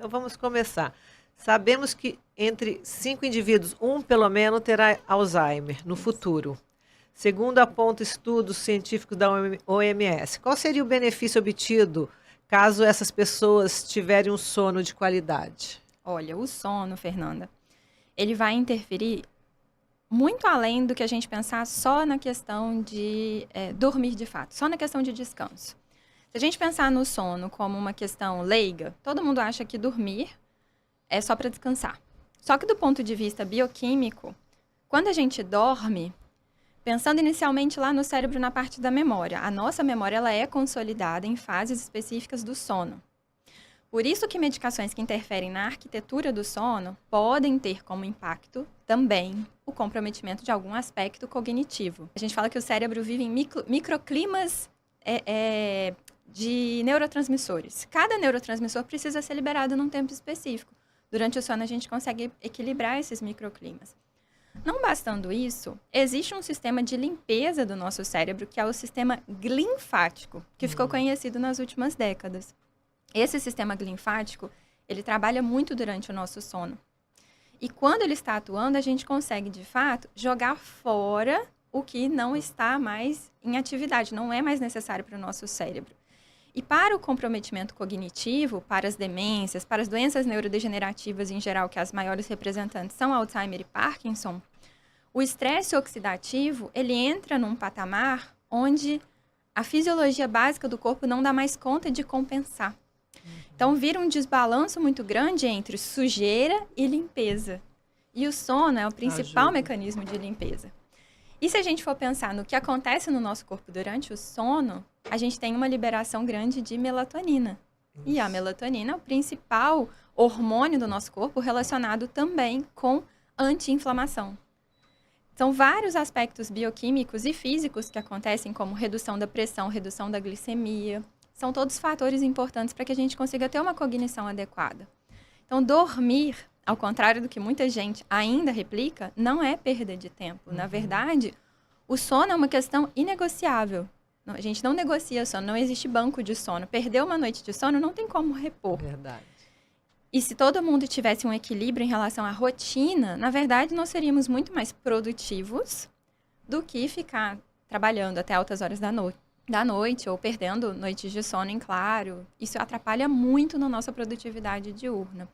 Então vamos começar. Sabemos que entre 5 indivíduos, um pelo menos terá Alzheimer no Isso. futuro. Segundo aponta estudos científicos da OMS. Qual seria o benefício obtido caso essas pessoas tiverem um sono de qualidade? Olha, o sono, Fernanda, ele vai interferir muito além do que a gente pensar só na questão de dormir de fato, só na questão de descanso. Se a gente pensar no sono como uma questão leiga, todo mundo acha que dormir é só para descansar. Só que do ponto de vista bioquímico, quando a gente dorme, pensando inicialmente lá no cérebro na parte da memória, a nossa memória ela é consolidada em fases específicas do sono. Por isso que medicações que interferem na arquitetura do sono podem ter como impacto também o comprometimento de algum aspecto cognitivo. A gente fala que o cérebro vive em microclimas de neurotransmissores. Cada neurotransmissor precisa ser liberado num tempo específico. Durante o sono, a gente consegue equilibrar esses microclimas. Não bastando isso, existe um sistema de limpeza do nosso cérebro, que é o sistema linfático, que ficou conhecido nas últimas décadas. Esse sistema linfático, ele trabalha muito durante o nosso sono. E quando ele está atuando, a gente consegue, de fato, jogar fora o que não está mais em atividade, não é mais necessário para o nosso cérebro. E para o comprometimento cognitivo, para as demências, para as doenças neurodegenerativas em geral, que as maiores representantes são Alzheimer e Parkinson, o estresse oxidativo, ele entra num patamar onde a fisiologia básica do corpo não dá mais conta de compensar. Então, vira um desbalanço muito grande entre sujeira e limpeza. E o sono é o principal mecanismo de limpeza. E se a gente for pensar no que acontece no nosso corpo durante o sono, a gente tem uma liberação grande de melatonina. E a melatonina é o principal hormônio do nosso corpo relacionado também com anti-inflamação. São vários aspectos bioquímicos e físicos que acontecem, como redução da pressão, redução da glicemia. São todos fatores importantes para que a gente consiga ter uma cognição adequada. Então, dormir, ao contrário do que muita gente ainda replica, não é perda de tempo. Na verdade, o sono é uma questão inegociável. A gente não negocia sono, não existe banco de sono. Perder uma noite de sono não tem como repor. Verdade. E se todo mundo tivesse um equilíbrio em relação à rotina, na verdade, nós seríamos muito mais produtivos do que ficar trabalhando até altas horas da noite ou perdendo noites de sono em claro. Isso atrapalha muito na nossa produtividade diurna.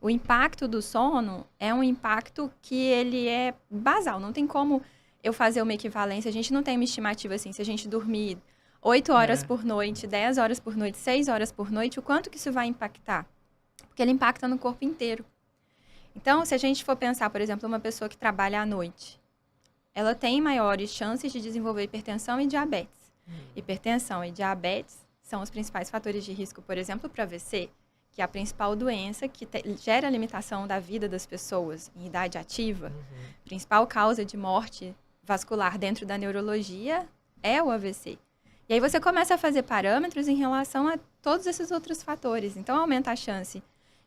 O impacto do sono é um impacto que ele é basal. Não tem como eu fazer uma equivalência. A gente não tem uma estimativa assim. Se a gente dormir 8 horas por noite, 10 horas por noite, 6 horas por noite, o quanto que isso vai impactar? Porque ele impacta no corpo inteiro. Então, se a gente for pensar, por exemplo, uma pessoa que trabalha à noite, ela tem maiores chances de desenvolver hipertensão e diabetes. Hipertensão e diabetes são os principais fatores de risco, por exemplo, para AVC, que é a principal doença que gera limitação da vida das pessoas em idade ativa. Principal causa de morte vascular dentro da neurologia é o AVC. E aí você começa a fazer parâmetros em relação a todos esses outros fatores. Então, aumenta a chance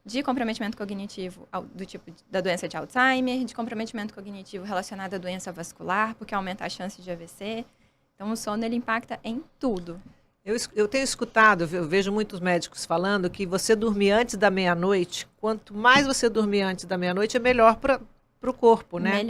de comprometimento cognitivo do tipo da doença de Alzheimer, de comprometimento cognitivo relacionado à doença vascular, porque aumenta a chance de AVC. Então, o sono, ele impacta em tudo. Eu tenho escutado, eu vejo muitos médicos falando que você dormir antes da meia-noite, quanto mais você dormir antes da meia-noite, é melhor para o corpo, né?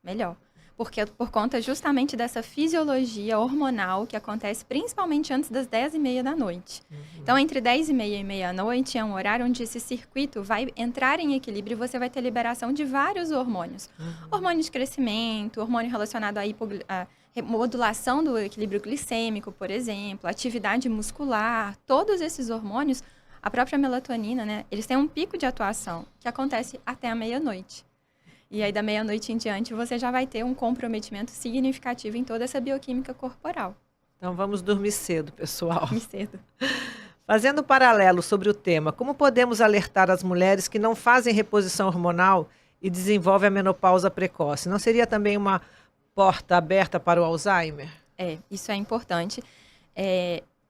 Melhor. Porque por conta justamente dessa fisiologia hormonal que acontece principalmente antes das 10h30 da noite. Então, entre 10h30 e meia-noite é um horário onde esse circuito vai entrar em equilíbrio e você vai ter liberação de vários hormônios. Hormônio de crescimento, hormônio relacionado à modulação do equilíbrio glicêmico, por exemplo, atividade muscular, todos esses hormônios, a própria melatonina, né, eles têm um pico de atuação que acontece até a meia-noite. E aí, da meia-noite em diante, você já vai ter um comprometimento significativo em toda essa bioquímica corporal. Então, vamos dormir cedo, pessoal. Dormir cedo. Fazendo um paralelo sobre o tema, como podemos alertar as mulheres que não fazem reposição hormonal e desenvolvem a menopausa precoce? Não seria também uma porta aberta para o Alzheimer? Isso é importante.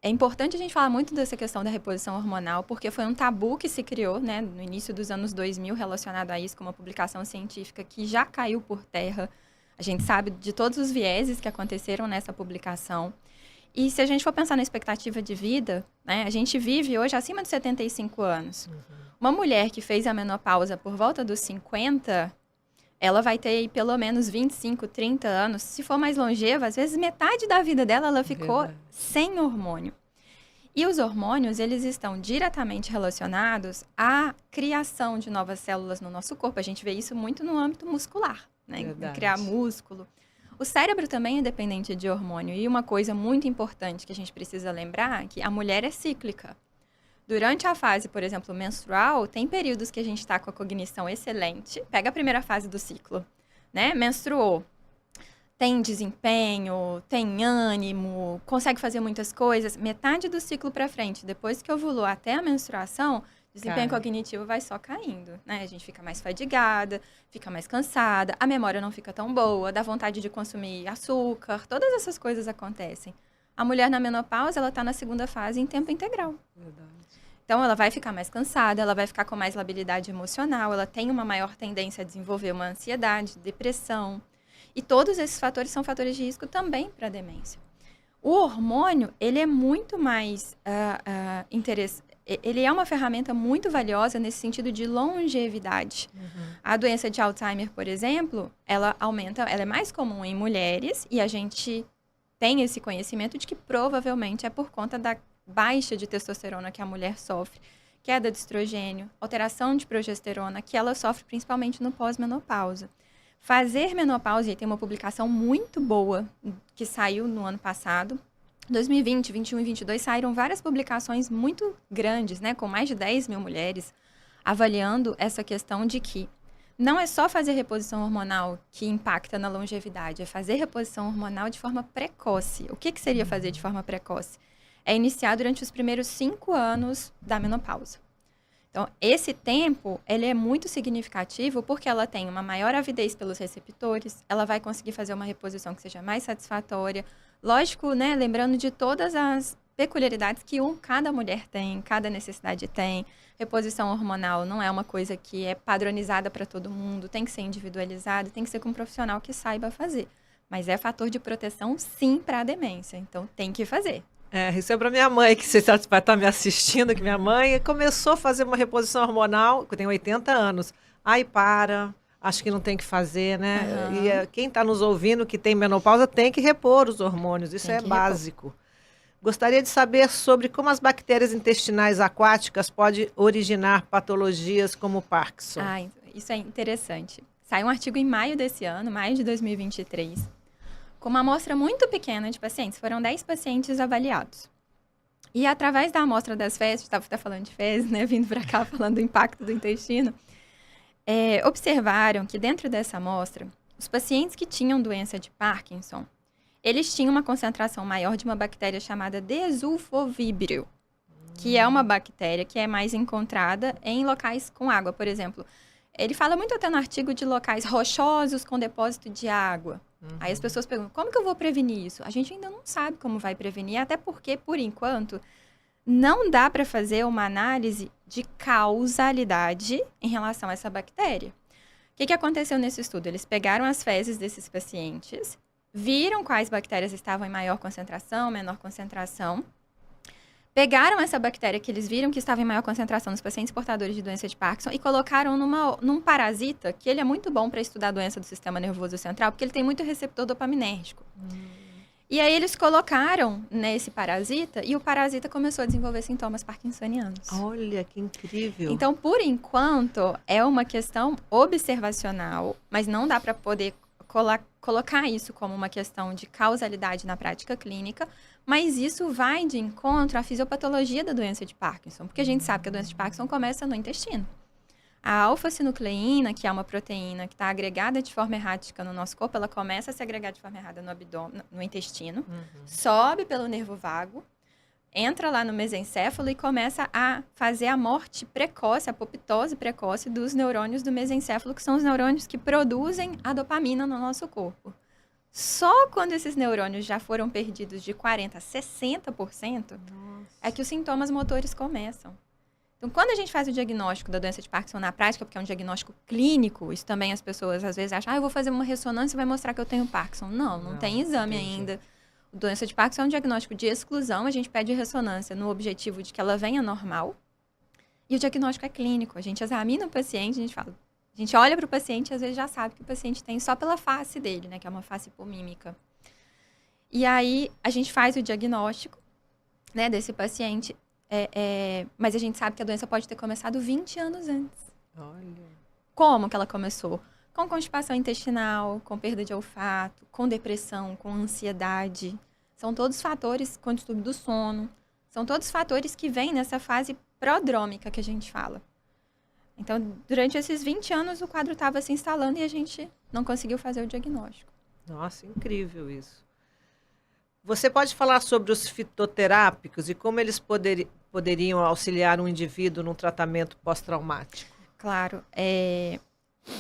É importante a gente falar muito dessa questão da reposição hormonal, porque foi um tabu que se criou, né, no início dos anos 2000 relacionado a isso, com uma publicação científica que já caiu por terra. A gente sabe de todos os vieses que aconteceram nessa publicação. E se a gente for pensar na expectativa de vida, né, a gente vive hoje acima de 75 anos. Uma mulher que fez a menopausa por volta dos 50, ela vai ter aí pelo menos 25, 30 anos. Se for mais longeva, às vezes metade da vida dela ela ficou sem hormônio. E os hormônios, eles estão diretamente relacionados à criação de novas células no nosso corpo. A gente vê isso muito no âmbito muscular, né? Em criar músculo. O cérebro também é dependente de hormônio. E uma coisa muito importante que a gente precisa lembrar é que a mulher é cíclica. Durante a fase, por exemplo, menstrual, tem períodos que a gente está com a cognição excelente. Pega a primeira fase do ciclo, né? Menstruou. Tem desempenho, tem ânimo, consegue fazer muitas coisas. Metade do ciclo para frente, depois que ovulou até a menstruação, desempenho cognitivo vai só caindo, né? A gente fica mais fadigada, fica mais cansada, a memória não fica tão boa, dá vontade de consumir açúcar, todas essas coisas acontecem. A mulher na menopausa, ela está na segunda fase em tempo integral. Verdade. Então, ela vai ficar mais cansada, ela vai ficar com mais labilidade emocional, ela tem uma maior tendência a desenvolver uma ansiedade, depressão. E todos esses fatores são fatores de risco também para a demência. O hormônio, ele é muito mais interessante. Ele é uma ferramenta muito valiosa nesse sentido de longevidade. A doença de Alzheimer, por exemplo, ela é mais comum em mulheres e a gente tem esse conhecimento de que provavelmente é por conta da baixa de testosterona que a mulher sofre, queda de estrogênio, alteração de progesterona, que ela sofre principalmente no pós-menopausa. Fazer menopausa, e tem uma publicação muito boa que saiu no ano passado, 2020, 21 e 22, saíram várias publicações muito grandes, né, com mais de 10 mil mulheres, avaliando essa questão de que não é só fazer reposição hormonal que impacta na longevidade, é fazer reposição hormonal de forma precoce. O que seria fazer de forma precoce? É iniciar durante os primeiros 5 anos da menopausa. Então, esse tempo, ele é muito significativo porque ela tem uma maior avidez pelos receptores, ela vai conseguir fazer uma reposição que seja mais satisfatória. Lógico, né, lembrando de todas as peculiaridades que cada mulher tem, cada necessidade tem. Reposição hormonal não é uma coisa que é padronizada para todo mundo, tem que ser individualizada, tem que ser com um profissional que saiba fazer. Mas é fator de proteção, sim, para a demência. Então, tem que fazer. Isso é para minha mãe, que você vai estar me assistindo, que minha mãe começou a fazer uma reposição hormonal, que tem 80 anos. Aí acho que não tem que fazer, né? E quem está nos ouvindo que tem menopausa tem que repor os hormônios, isso é básico. Gostaria de saber sobre como as bactérias intestinais aquáticas podem originar patologias como Parkinson. Isso é interessante. Saiu um artigo em maio desse ano, maio de 2023, com uma amostra muito pequena de pacientes. Foram 10 pacientes avaliados. E através da amostra das fezes, estava falando de fezes, né, vindo para cá falando do impacto do intestino, observaram que dentro dessa amostra, os pacientes que tinham doença de Parkinson, eles tinham uma concentração maior de uma bactéria chamada Desulfovibrio, que é uma bactéria que é mais encontrada em locais com água, por exemplo. Ele fala muito até no artigo de locais rochosos com depósito de água. Aí as pessoas perguntam, como que eu vou prevenir isso? A gente ainda não sabe como vai prevenir, até porque, por enquanto, não dá para fazer uma análise de causalidade em relação a essa bactéria. O que aconteceu nesse estudo? Eles pegaram as fezes desses pacientes, viram quais bactérias estavam em maior concentração, menor concentração, pegaram essa bactéria que eles viram que estava em maior concentração nos pacientes portadores de doença de Parkinson e colocaram num parasita, que ele é muito bom para estudar a doença do sistema nervoso central, porque ele tem muito receptor dopaminérgico. E aí eles colocaram nesse parasita e o parasita começou a desenvolver sintomas parkinsonianos. Olha, que incrível. Então, por enquanto, é uma questão observacional, mas não dá para poder colocar isso como uma questão de causalidade na prática clínica, mas isso vai de encontro à fisiopatologia da doença de Parkinson, porque a gente sabe que a doença de Parkinson começa no intestino. A alfa-sinucleína, que é uma proteína que está agregada de forma errática no nosso corpo, ela começa a se agregar de forma errada no abdômen, no intestino, sobe pelo nervo vago, entra lá no mesencéfalo e começa a fazer a morte precoce, a apoptose precoce dos neurônios do mesencéfalo, que são os neurônios que produzem a dopamina no nosso corpo. Só quando esses neurônios já foram perdidos de 40% a 60%, é que os sintomas motores começam. Então, quando a gente faz o diagnóstico da doença de Parkinson na prática, porque é um diagnóstico clínico, isso também as pessoas às vezes acham, eu vou fazer uma ressonância e vai mostrar que eu tenho Parkinson. Não tem exame ainda. Doença de Parkinson é um diagnóstico de exclusão, a gente pede ressonância no objetivo de que ela venha normal. E o diagnóstico é clínico, a gente examina o paciente, a gente olha para o paciente e às vezes já sabe que o paciente tem só pela face dele, né, que é uma face hipomímica. E aí a gente faz o diagnóstico, né, desse paciente, mas a gente sabe que a doença pode ter começado 20 anos antes. Olha. Como que ela começou? Com constipação intestinal, com perda de olfato, com depressão, com ansiedade. São todos fatores, com distúrbio do sono. São todos fatores que vêm nessa fase prodrômica que a gente fala. Então, durante esses 20 anos, o quadro estava se instalando e a gente não conseguiu fazer o diagnóstico. Nossa, incrível isso. Você pode falar sobre os fitoterápicos e como eles poderiam auxiliar um indivíduo num tratamento pós-traumático? Claro.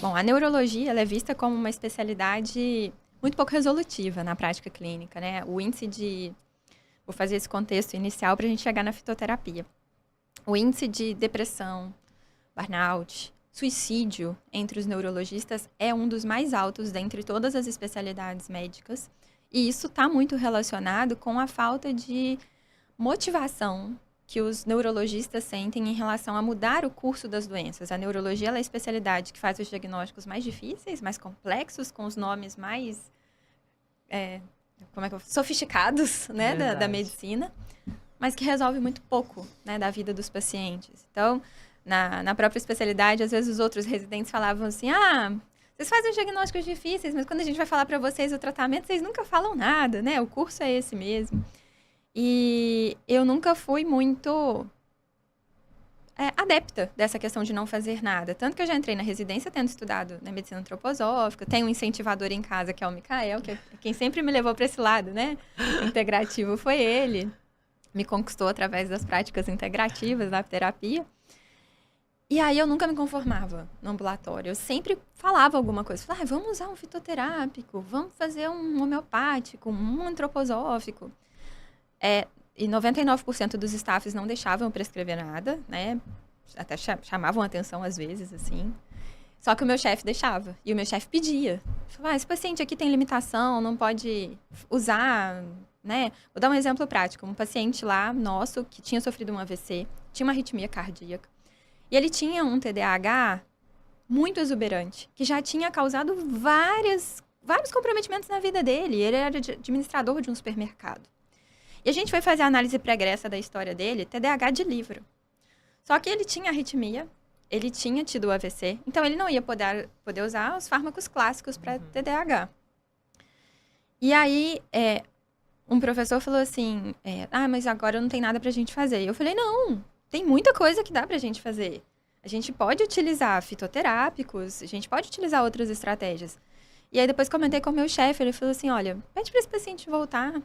Bom, a neurologia ela é vista como uma especialidade muito pouco resolutiva na prática clínica, né? O índice de... Vou fazer esse contexto inicial para a gente chegar na fitoterapia. O índice de depressão, burnout, suicídio entre os neurologistas é um dos mais altos dentre todas as especialidades médicas. E isso está muito relacionado com a falta de motivação que os neurologistas sentem em relação a mudar o curso das doenças. A neurologia ela é a especialidade que faz os diagnósticos mais difíceis, mais complexos, com os nomes mais sofisticados, né, da medicina, mas que resolve muito pouco, né, da vida dos pacientes. Então, na própria especialidade, às vezes os outros residentes falavam assim, vocês fazem diagnósticos difíceis, mas quando a gente vai falar para vocês o tratamento, vocês nunca falam nada, né? O curso é esse mesmo. E eu nunca fui muito adepta dessa questão de não fazer nada. Tanto que eu já entrei na residência tendo estudado na medicina antroposófica. Tenho um incentivador em casa, que é o Mikael, que é quem sempre me levou para esse lado, né? Integrativo foi ele. Me conquistou através das práticas integrativas da terapia. E aí eu nunca me conformava no ambulatório. Eu sempre falava alguma coisa. Falava, vamos usar um fitoterápico, vamos fazer um homeopático, um antroposófico. E 99% dos staffs não deixavam eu prescrever nada, né? Até chamavam atenção às vezes, assim. Só que o meu chefe deixava. E o meu chefe pedia. Falava, esse paciente aqui tem limitação, não pode usar, né? Vou dar um exemplo prático. Um paciente lá, nosso, que tinha sofrido um AVC, tinha uma arritmia cardíaca. E ele tinha um TDAH muito exuberante, que já tinha causado vários comprometimentos na vida dele. Ele era administrador de um supermercado. E a gente foi fazer a análise pregressa da história dele, TDAH de livro. Só que ele tinha arritmia, ele tinha tido o AVC, então ele não ia poder usar os fármacos clássicos para TDAH. E aí, um professor falou assim, mas agora não tem nada pra gente fazer. E eu falei, não, tem muita coisa que dá pra gente fazer. A gente pode utilizar fitoterápicos, a gente pode utilizar outras estratégias. E aí depois comentei com o meu chefe, ele falou assim, olha, pede para esse paciente voltar.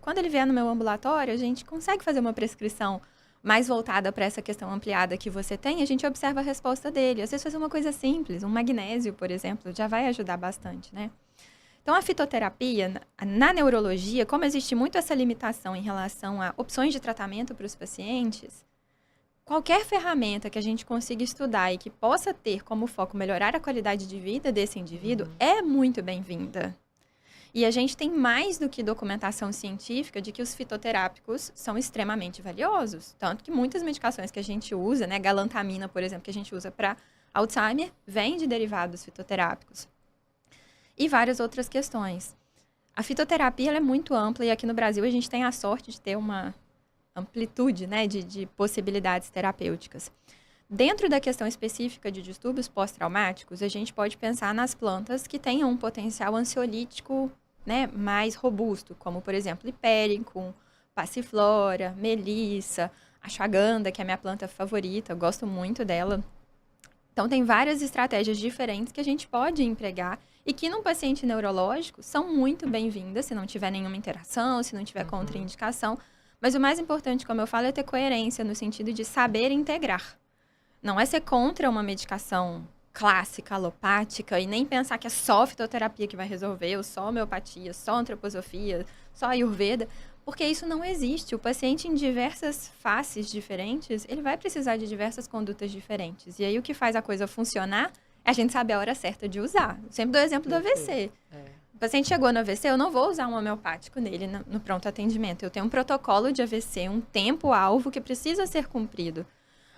Quando ele vier no meu ambulatório, a gente consegue fazer uma prescrição mais voltada para essa questão ampliada que você tem, a gente observa a resposta dele. Às vezes fazer uma coisa simples, um magnésio, por exemplo, já vai ajudar bastante, né? Então, a fitoterapia, na neurologia, como existe muito essa limitação em relação a opções de tratamento para os pacientes, qualquer ferramenta que a gente consiga estudar e que possa ter como foco melhorar a qualidade de vida desse indivíduo é muito bem-vinda. E a gente tem mais do que documentação científica de que os fitoterápicos são extremamente valiosos. Tanto que muitas medicações que a gente usa, né, galantamina, por exemplo, que a gente usa para Alzheimer, vem de derivados fitoterápicos. E várias outras questões. A fitoterapia ela é muito ampla e aqui no Brasil a gente tem a sorte de ter uma amplitude, né, de possibilidades terapêuticas. Dentro da questão específica de distúrbios pós-traumáticos, a gente pode pensar nas plantas que tenham um potencial ansiolítico, né, mais robusto, como, por exemplo, hipericum, passiflora, melissa, ashwagandha, que é a minha planta favorita, eu gosto muito dela. Então, tem várias estratégias diferentes que a gente pode empregar e que, num paciente neurológico, são muito bem-vindas, se não tiver nenhuma interação, se não tiver contraindicação. Mas o mais importante, como eu falo, é ter coerência, no sentido de saber integrar. Não é ser contra uma medicação clássica, alopática, e nem pensar que é só fitoterapia que vai resolver, ou só homeopatia, só antroposofia, só ayurveda, porque isso não existe. O paciente, em diversas faces diferentes, ele vai precisar de diversas condutas diferentes. E aí, o que faz a coisa funcionar é a gente saber a hora certa de usar. Eu sempre dou o exemplo do AVC. O paciente chegou no AVC, eu não vou usar um homeopático nele no pronto atendimento. Eu tenho um protocolo de AVC, um tempo-alvo que precisa ser cumprido.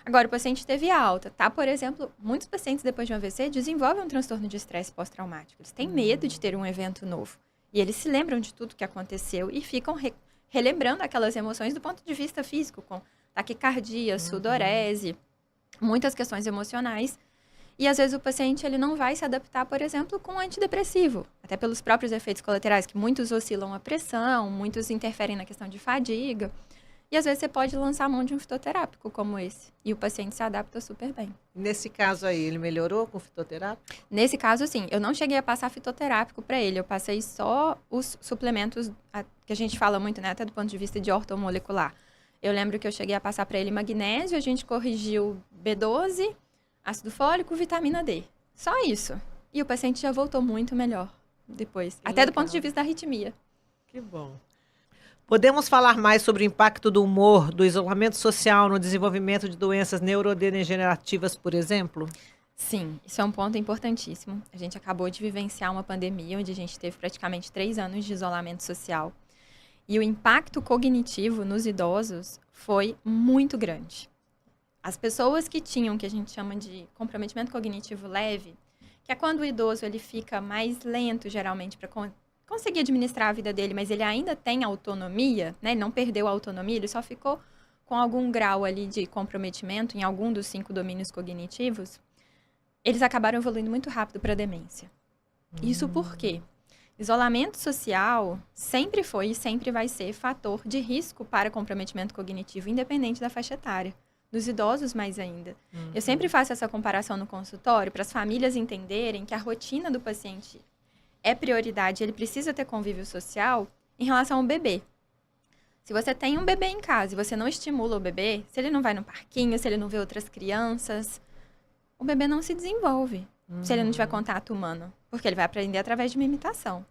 Agora, o paciente teve alta, tá? Por exemplo, muitos pacientes depois de um AVC desenvolvem um transtorno de estresse pós-traumático. Eles têm medo de ter um evento novo. E eles se lembram de tudo que aconteceu e ficam relembrando aquelas emoções do ponto de vista físico, com taquicardia, sudorese, muitas questões emocionais. E às vezes o paciente ele não vai se adaptar, por exemplo, com um antidepressivo, até pelos próprios efeitos colaterais, que muitos oscilam a pressão, muitos interferem na questão de fadiga. E às vezes você pode lançar a mão de um fitoterápico como esse, e o paciente se adapta super bem. Nesse caso aí, ele melhorou com fitoterápico? Nesse caso, sim. Eu não cheguei a passar fitoterápico para ele, eu passei só os suplementos, que a gente fala muito, né, até do ponto de vista de ortomolecular. Eu lembro que eu cheguei a passar para ele magnésio, a gente corrigiu B12, ácido fólico, vitamina D. Só isso. E o paciente já voltou muito melhor depois. Que até legal. Do ponto de vista da arritmia. Que bom. Podemos falar mais sobre o impacto do humor, do isolamento social no desenvolvimento de doenças neurodegenerativas, por exemplo? Sim, isso é um ponto importantíssimo. A gente acabou de vivenciar uma pandemia onde a gente teve praticamente 3 anos de isolamento social. E o impacto cognitivo nos idosos foi muito grande. As pessoas que tinham, que a gente chama de comprometimento cognitivo leve, que é quando o idoso ele fica mais lento, geralmente, para conseguir administrar a vida dele, mas ele ainda tem autonomia, né? Ele não perdeu a autonomia, ele só ficou com algum grau ali de comprometimento em algum dos 5 domínios cognitivos, eles acabaram evoluindo muito rápido para a demência. Isso por quê? Isolamento social sempre foi e sempre vai ser fator de risco para comprometimento cognitivo, independente da faixa etária. Dos idosos mais ainda. Eu sempre faço essa comparação no consultório para as famílias entenderem que a rotina do paciente é prioridade, ele precisa ter convívio social em relação ao bebê. Se você tem um bebê em casa e você não estimula o bebê, se ele não vai no parquinho, se ele não vê outras crianças, o bebê não se desenvolve se ele não tiver contato humano, porque ele vai aprender através de uma imitação.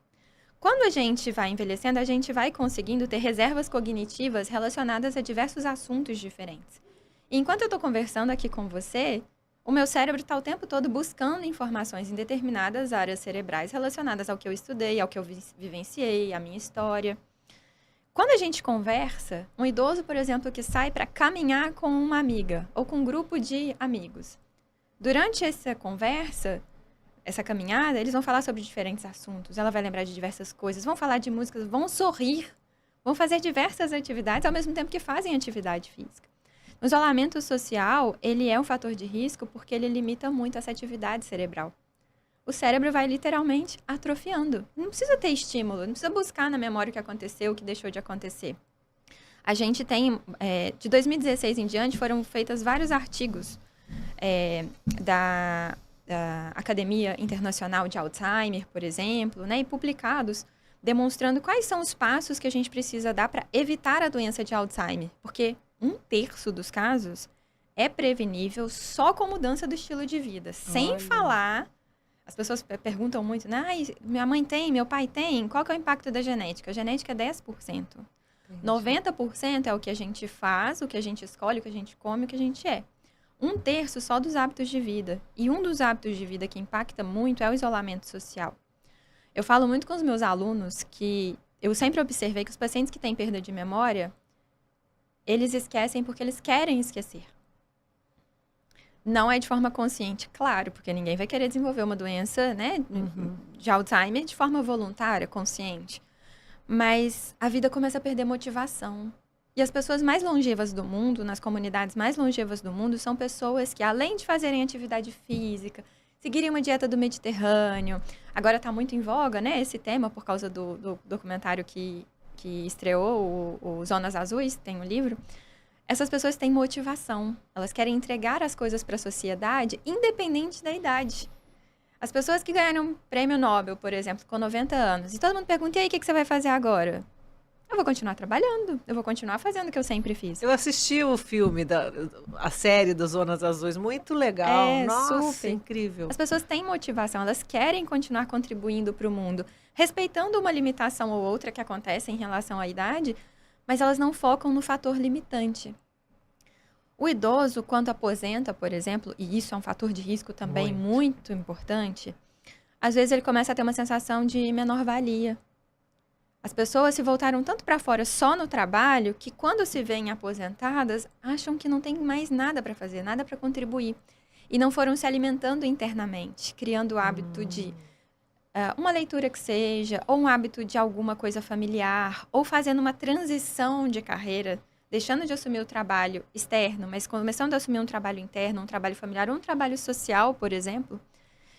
Quando a gente vai envelhecendo, a gente vai conseguindo ter reservas cognitivas relacionadas a diversos assuntos diferentes. E enquanto eu estou conversando aqui com você, o meu cérebro está o tempo todo buscando informações em determinadas áreas cerebrais relacionadas ao que eu estudei, ao que eu vivenciei, à minha história. Quando a gente conversa, um idoso, por exemplo, que sai para caminhar com uma amiga ou com um grupo de amigos, durante essa conversa, essa caminhada, eles vão falar sobre diferentes assuntos, ela vai lembrar de diversas coisas, vão falar de músicas, vão sorrir, vão fazer diversas atividades ao mesmo tempo que fazem atividade física. O isolamento social, ele é um fator de risco porque ele limita muito essa atividade cerebral. O cérebro vai literalmente atrofiando. Não precisa ter estímulo, não precisa buscar na memória o que aconteceu, o que deixou de acontecer. A gente tem, de 2016 em diante, foram feitos vários artigos da Academia Internacional de Alzheimer, por exemplo, né, e publicados, demonstrando quais são os passos que a gente precisa dar para evitar a doença de Alzheimer. Porque 1/3 dos casos é prevenível só com mudança do estilo de vida. Sem falar, as pessoas perguntam muito, né? Minha mãe tem, meu pai tem, qual que é o impacto da genética? A genética é 10%. 90% é o que a gente faz, o que a gente escolhe, o que a gente come, o que a gente é. 1/3 só dos hábitos de vida. E um dos hábitos de vida que impacta muito é o isolamento social. Eu falo muito com os meus alunos que eu sempre observei que os pacientes que têm perda de memória, eles esquecem porque eles querem esquecer. Não é de forma consciente, claro, porque ninguém vai querer desenvolver uma doença, né, de Alzheimer de forma voluntária, consciente. Mas a vida começa a perder motivação. E as pessoas mais longevas do mundo, nas comunidades mais longevas do mundo, são pessoas que, além de fazerem atividade física, seguirem uma dieta do Mediterrâneo. Agora está muito em voga, né, esse tema, por causa do documentário que estreou, o Zonas Azuis, tem um livro. Essas pessoas têm motivação. Elas querem entregar as coisas para a sociedade, independente da idade. As pessoas que ganharam um prêmio Nobel, por exemplo, com 90 anos, e todo mundo pergunta, e aí, o que você vai fazer agora? Eu vou continuar trabalhando, eu vou continuar fazendo o que eu sempre fiz. Eu assisti o filme, a série dos Zonas Azuis, muito legal. Nossa, super incrível. As pessoas têm motivação, elas querem continuar contribuindo para o mundo, respeitando uma limitação ou outra que acontece em relação à idade, mas elas não focam no fator limitante. O idoso, quando aposenta, por exemplo, e isso é um fator de risco também muito importante, às vezes ele começa a ter uma sensação de menor-valia. As pessoas se voltaram tanto para fora só no trabalho que quando se veem aposentadas, acham que não tem mais nada para fazer, nada para contribuir. E não foram se alimentando internamente, criando o hábito de uma leitura que seja, ou um hábito de alguma coisa familiar, ou fazendo uma transição de carreira, deixando de assumir o trabalho externo, mas começando a assumir um trabalho interno, um trabalho familiar, ou um trabalho social, por exemplo.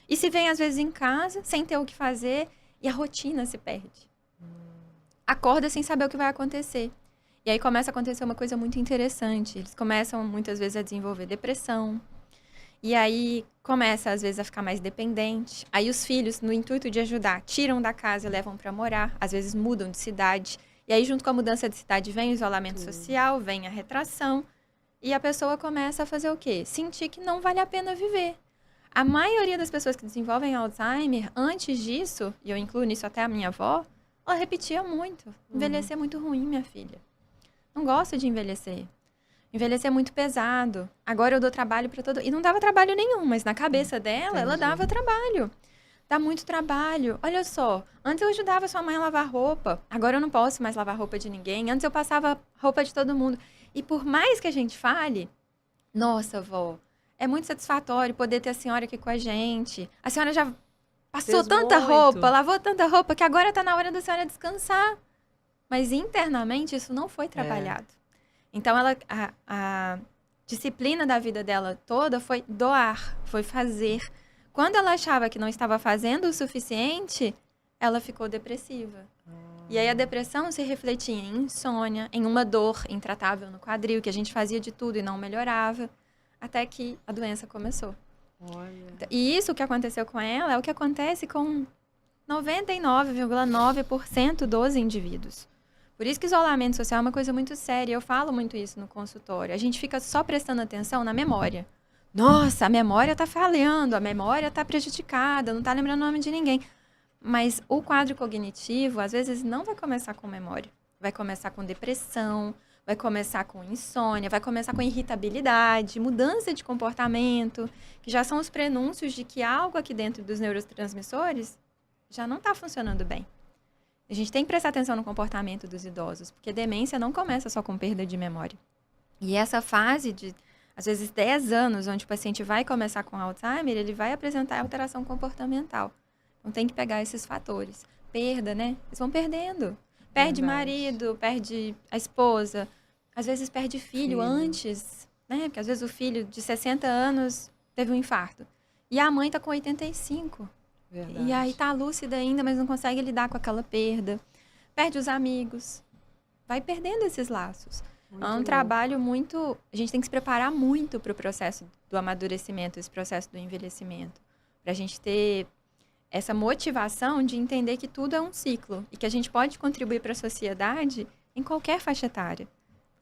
E se vem, às vezes, em casa, sem ter o que fazer, e a rotina se perde. Acorda sem saber o que vai acontecer. E aí começa a acontecer uma coisa muito interessante. Eles começam, muitas vezes, a desenvolver depressão. E aí começa, às vezes, a ficar mais dependente. Aí os filhos, no intuito de ajudar, tiram da casa e levam para morar. Às vezes mudam de cidade. E aí, junto com a mudança de cidade, vem o isolamento social, vem a retração. E a pessoa começa a fazer o quê? Sentir que não vale a pena viver. A maioria das pessoas que desenvolvem Alzheimer, antes disso, e eu incluo nisso até a minha avó, ela repetia muito. Envelhecer é muito ruim, minha filha. Não gosto de envelhecer. Envelhecer é muito pesado. Agora eu dou trabalho para todo... E não dava trabalho nenhum, mas na cabeça dela, ela dava trabalho. Dá muito trabalho. Olha só, antes eu ajudava sua mãe a lavar roupa. Agora eu não posso mais lavar roupa de ninguém. Antes eu passava roupa de todo mundo. E por mais que a gente fale, nossa, vó, é muito satisfatório poder ter a senhora aqui com a gente. A senhora já passou tanta roupa, lavou tanta roupa, que agora está na hora da senhora descansar. Mas internamente isso não foi trabalhado. Então a disciplina da vida dela toda foi doar, foi fazer. Quando ela achava que não estava fazendo o suficiente, ela ficou depressiva. E aí a depressão se refletia em insônia, em uma dor intratável no quadril, que a gente fazia de tudo e não melhorava, até que a doença começou. Olha. E isso que aconteceu com ela é o que acontece com 99,9% dos indivíduos. Por isso que isolamento social é uma coisa muito séria. Eu falo muito isso no consultório. A gente fica só prestando atenção na memória. Nossa, a memória está falhando, a memória está prejudicada, não está lembrando o nome de ninguém. Mas o quadro cognitivo, às vezes, não vai começar com memória. Vai começar com depressão, vai começar com insônia, vai começar com irritabilidade, mudança de comportamento, que já são os prenúncios de que algo aqui dentro dos neurotransmissores já não está funcionando bem. A gente tem que prestar atenção no comportamento dos idosos, porque demência não começa só com perda de memória. E essa fase de, às vezes, 10 anos, onde o paciente vai começar com Alzheimer, ele vai apresentar alteração comportamental. Então, tem que pegar esses fatores. Perda, né? Eles vão perdendo. Perde marido, perde a esposa. Às vezes, perde filho antes, né? Porque, às vezes, o filho de 60 anos teve um infarto. E a mãe está com 85. Verdade. E aí tá lúcida ainda, mas não consegue lidar com aquela perda. Perde os amigos. Vai perdendo esses laços. É um trabalho muito... A gente tem que se preparar muito para o processo do amadurecimento, esse processo do envelhecimento. Para a gente ter essa motivação de entender que tudo é um ciclo e que a gente pode contribuir para a sociedade em qualquer faixa etária,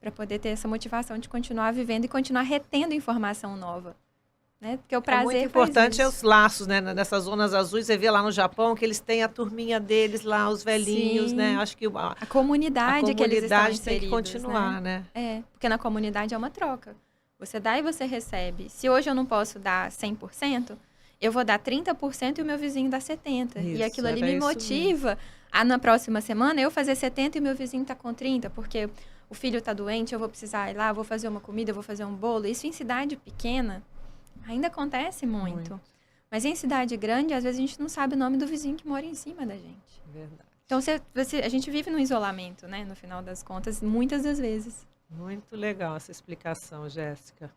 para poder ter essa motivação de continuar vivendo e continuar retendo informação nova. Né? Porque o prazer muito importante é os laços, né? Nessas zonas azuis, você vê lá no Japão que eles têm a turminha deles lá, os velhinhos, Sim. né? Acho que a comunidade que eles estão inseridos, tem que continuar, né? Porque na comunidade é uma troca. Você dá e você recebe. Se hoje eu não posso dar 100%, eu vou dar 30% e o meu vizinho dá 70%. Isso, e aquilo ali me motiva a, na próxima semana, eu fazer 70% e o meu vizinho está com 30%, porque o filho está doente, eu vou precisar ir lá, eu vou fazer uma comida, eu vou fazer um bolo. Isso em cidade pequena ainda acontece muito. Mas em cidade grande, às vezes a gente não sabe o nome do vizinho que mora em cima da gente. Verdade. Então, a gente vive no isolamento, né? No final das contas, muitas das vezes. Muito legal essa explicação, Jéssica.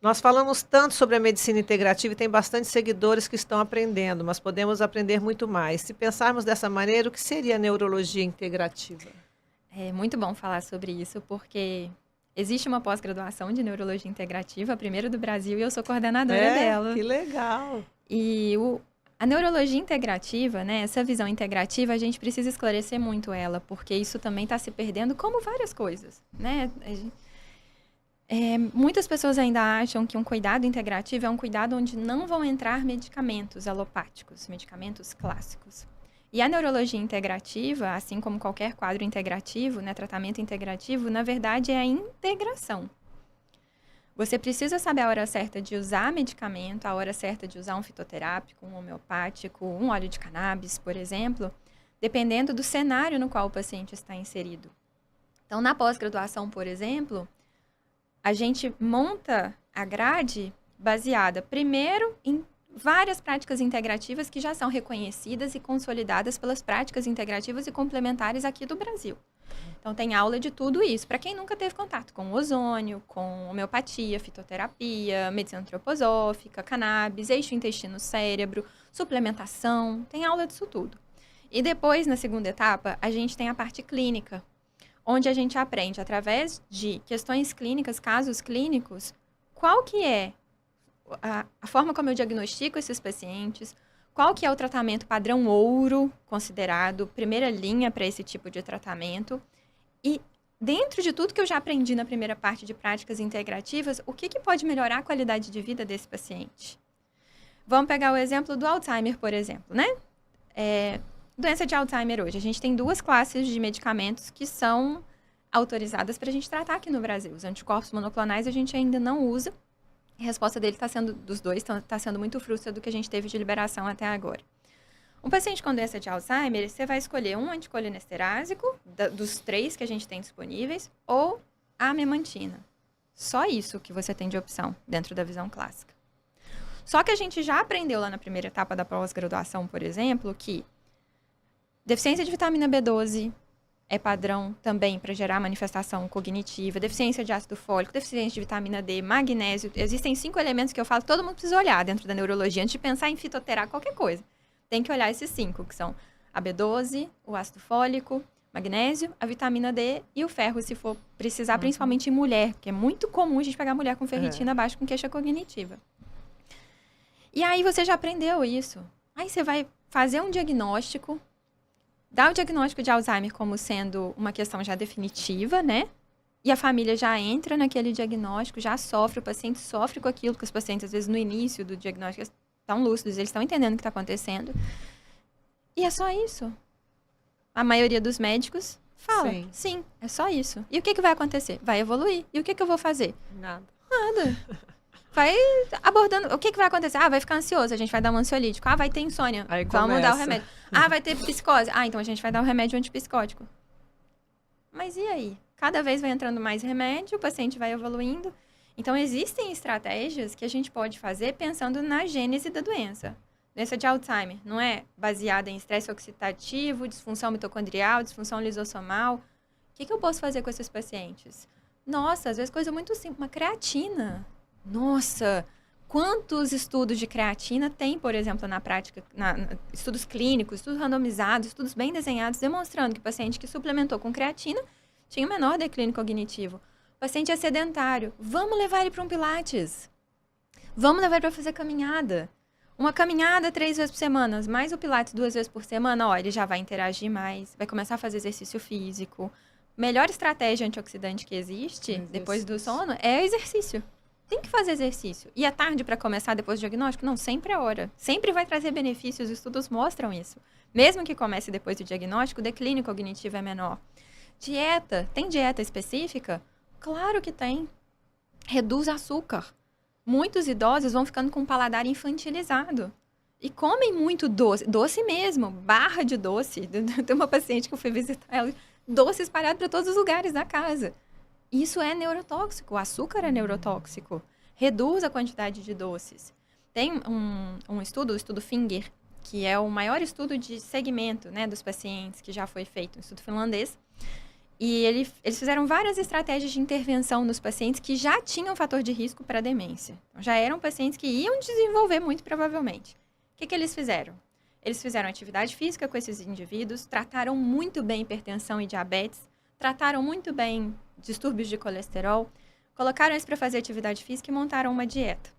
Nós falamos tanto sobre a medicina integrativa e tem bastante seguidores que estão aprendendo, mas podemos aprender muito mais. Se pensarmos dessa maneira, o que seria a neurologia integrativa? É muito bom falar sobre isso, porque existe uma pós-graduação de neurologia integrativa, a primeira do Brasil, e eu sou coordenadora dela. Que legal! E a neurologia integrativa, né, essa visão integrativa, a gente precisa esclarecer muito ela, porque isso também está se perdendo, como várias coisas, né? Muitas pessoas ainda acham que um cuidado integrativo é um cuidado onde não vão entrar medicamentos alopáticos, medicamentos clássicos. E a neurologia integrativa, assim como qualquer quadro integrativo, né, tratamento integrativo, na verdade é a integração. Você precisa saber a hora certa de usar medicamento, a hora certa de usar um fitoterápico, um homeopático, um óleo de cannabis, por exemplo, dependendo do cenário no qual o paciente está inserido. Então, na pós-graduação, por exemplo, a gente monta a grade baseada, primeiro, em várias práticas integrativas que já são reconhecidas e consolidadas pelas práticas integrativas e complementares aqui do Brasil. Então, tem aula de tudo isso. Para quem nunca teve contato com ozônio, com homeopatia, fitoterapia, medicina antroposófica, cannabis, eixo intestino-cérebro, suplementação, tem aula disso tudo. E depois, na segunda etapa, a gente tem a parte clínica, onde a gente aprende, através de questões clínicas, casos clínicos, qual que é a forma como eu diagnostico esses pacientes, qual que é o tratamento padrão ouro, considerado primeira linha para esse tipo de tratamento. E dentro de tudo que eu já aprendi na primeira parte de práticas integrativas, o que pode melhorar a qualidade de vida desse paciente? Vamos pegar o exemplo do Alzheimer, por exemplo, né? Doença de Alzheimer hoje. A gente tem 2 classes de medicamentos que são autorizadas para a gente tratar aqui no Brasil. Os anticorpos monoclonais a gente ainda não usa. A resposta dele dos dois está sendo muito frustra do que a gente teve de liberação até agora. Um paciente com doença de Alzheimer, você vai escolher um anticolinesterásico, dos 3 que a gente tem disponíveis, ou a memantina. Só isso que você tem de opção dentro da visão clássica. Só que a gente já aprendeu lá na primeira etapa da pós-graduação, por exemplo, que deficiência de vitamina B12 é padrão também para gerar manifestação cognitiva, deficiência de ácido fólico, deficiência de vitamina D, magnésio. Existem 5 elementos que eu falo que todo mundo precisa olhar dentro da neurologia antes de pensar em fitoterapia, qualquer coisa. Tem que olhar esses 5, que são a B12, o ácido fólico, magnésio, a vitamina D e o ferro, se for precisar, principalmente em mulher, porque é muito comum a gente pegar mulher com ferritina abaixo com queixa cognitiva. E aí você já aprendeu isso. Aí você vai fazer um diagnóstico, dá o diagnóstico de Alzheimer como sendo uma questão já definitiva, né? E a família já entra naquele diagnóstico, já sofre, o paciente sofre com aquilo, porque os pacientes, às vezes, no início do diagnóstico, estão lúcidos, eles estão entendendo o que está acontecendo. E é só isso. A maioria dos médicos fala, sim, é só isso. E o que vai acontecer? Vai evoluir. E o que eu vou fazer? Nada. Vai abordando. O que vai acontecer? Vai ficar ansioso, a gente vai dar um ansiolítico. Vai ter insônia, aí vamos dar o remédio. Vai ter psicose. Então a gente vai dar o remédio antipsicótico. Mas e aí? Cada vez vai entrando mais remédio, o paciente vai evoluindo. Então, existem estratégias que a gente pode fazer pensando na gênese da doença. Doença de Alzheimer não é baseada em estresse oxidativo, disfunção mitocondrial, disfunção lisossomal. O que eu posso fazer com esses pacientes? Nossa, às vezes coisa muito simples, uma creatina. Nossa, quantos estudos de creatina tem, por exemplo, na prática, estudos clínicos, estudos randomizados, estudos bem desenhados, demonstrando que o paciente que suplementou com creatina tinha um menor declínio cognitivo. O paciente é sedentário. Vamos levar ele para um pilates. Vamos levar ele para fazer caminhada. Uma caminhada 3 vezes por semana, mais o pilates 2 vezes por semana, ele já vai interagir mais, vai começar a fazer exercício físico. Melhor estratégia antioxidante que existe depois do sono é exercício. Tem que fazer exercício. E é tarde para começar depois do diagnóstico? Não, sempre é hora. Sempre vai trazer benefícios, os estudos mostram isso. Mesmo que comece depois do diagnóstico, o declínio cognitivo é menor. Dieta. Tem dieta específica? Claro que tem. Reduz açúcar. Muitos idosos vão ficando com o paladar infantilizado. E comem muito doce. Doce mesmo. Barra de doce. Tem uma paciente que eu fui visitar ela. Doce espalhado para todos os lugares da casa. Isso é neurotóxico. O açúcar é neurotóxico. Reduz a quantidade de doces. Tem um estudo, o estudo Finger, que é o maior estudo de segmento, né, dos pacientes que já foi feito. Um estudo finlandês. E eles fizeram várias estratégias de intervenção nos pacientes que já tinham fator de risco para demência. Então, já eram pacientes que iam desenvolver muito provavelmente. O que eles fizeram? Eles fizeram atividade física com esses indivíduos, trataram muito bem hipertensão e diabetes, trataram muito bem distúrbios de colesterol, colocaram eles para fazer atividade física e montaram uma dieta.